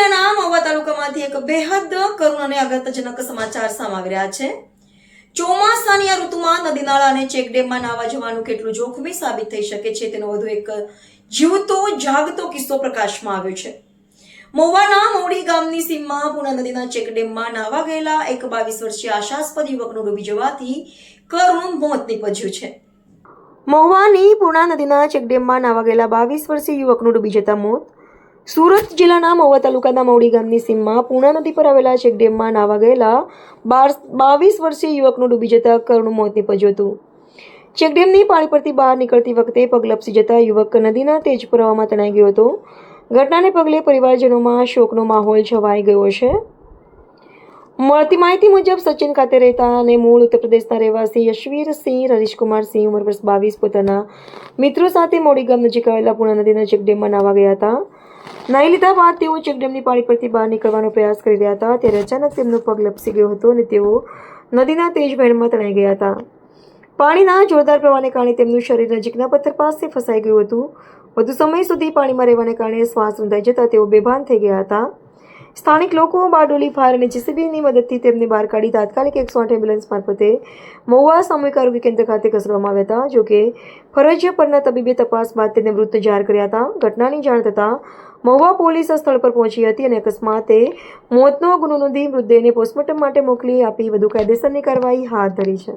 જિલ્લાના મહુવા તાલુકામાંથી એક બેહદ કરુણ અને અગત્યજનક સમાચાર સામે આવી રહ્યા છે। ચોમાસાની આ ઋતુમાં નદી નાળા અને ચેકડેમમાં નાવા જવાનું કેટલું જોખમી સાબિત થઈ શકે છે તેનો વધુ એક જીવતો જાગતો કિસ્સો પ્રકાશમાં આવ્યો છે। મહુવાના મોડી ગામની સીમમાં પૂર્ણા નદીના ચેકડેમમાં નાવા ગયેલા એક 22 વર્ષીય આશાસ્પદ યુવકનું ડૂબી જવાથી કરુણ મોત નીપજ્યું છે। મહુવાની પૂર્ણા નદીના ચેકડેમમાં નાવા ગયેલા 22 વર્ષીય યુવકનું ડૂબી જતા મોત। સુરત જિલ્લાના મહુવા તાલુકાના મોડી ગામની સીમમાં પૂર્ણા નદી પર આવેલા ચેકડેમમાં નાવા ગયેલા 22 વર્ષીય યુવકનું ડૂબી જતા કરુણ મોત નીપજ્યું હતું। ચેકડેમની પાળી પરથી બહાર નીકળતી વખતે પગ લપસી જતા યુવક નદીના તેજ પ્રવાહમાં તણાઈ ગયો હતો। ઘટનાને પગલે પરિવારજનોમાં શોકનો માહોલ છવાઈ ગયો છે। મળતી માહિતી મુજબ સચિન ખાતે રહેતા અને મૂળ ઉત્તર પ્રદેશના રહેવાસી યશવીર સિંહ હરીશકુમાર સિંહ ઉંમર વર્ષ 22 પોતાના મિત્રો સાથે મોડી ગામ નજીક આવેલા પૂર્ણા નદીના ચેકડેમમાં નાવા ગયા હતા। નાહી લીધા બાદ તેઓ ચેકડેમની પાળી પરથી બહાર નીકળવાનો પ્રયાસ કરી રહ્યા હતા ત્યારે અચાનક તેમનો પગ લપસી ગયો હતો અને તેઓ નદીના તેજ વહેણમાં તણાઈ ગયા હતા। પાણીના જોરદાર પ્રવાહને કારણે તેમનું શરીર નજીકના પથ્થર પાસે ફસાઈ ગયું હતું। વધુ સમય સુધી પાણીમાં રહેવાને કારણે શ્વાસ રૂંધાઈ જતા તેઓ બેભાન થઈ ગયા હતા। સ્થાનિક લોકો બારડોલી ફાયર અને જેસીબીની મદદથી તેમને બહાર કાઢી તાત્કાલિક 108 એમ્બ્યુલન્સ મારફતે મહુવા સામૂહિક આરોગ્ય કેન્દ્ર ખાતે ખસેડવામાં આવ્યા હતા। જોકે ફરજ પરના તબીબે તપાસ બાદ તેને મૃત જાહેર કર્યા હતા। ઘટનાની જાણ થતાં મહુવા પોલીસ સ્થળ પર પહોંચી હતી અને અકસ્માતે મોતનો ગુનો નોંધી મૃતદેહને પોસ્ટમોર્ટમ માટે મોકલી આપી વધુ કાયદેસરની કાર્યવાહી હાથ ધરી છે।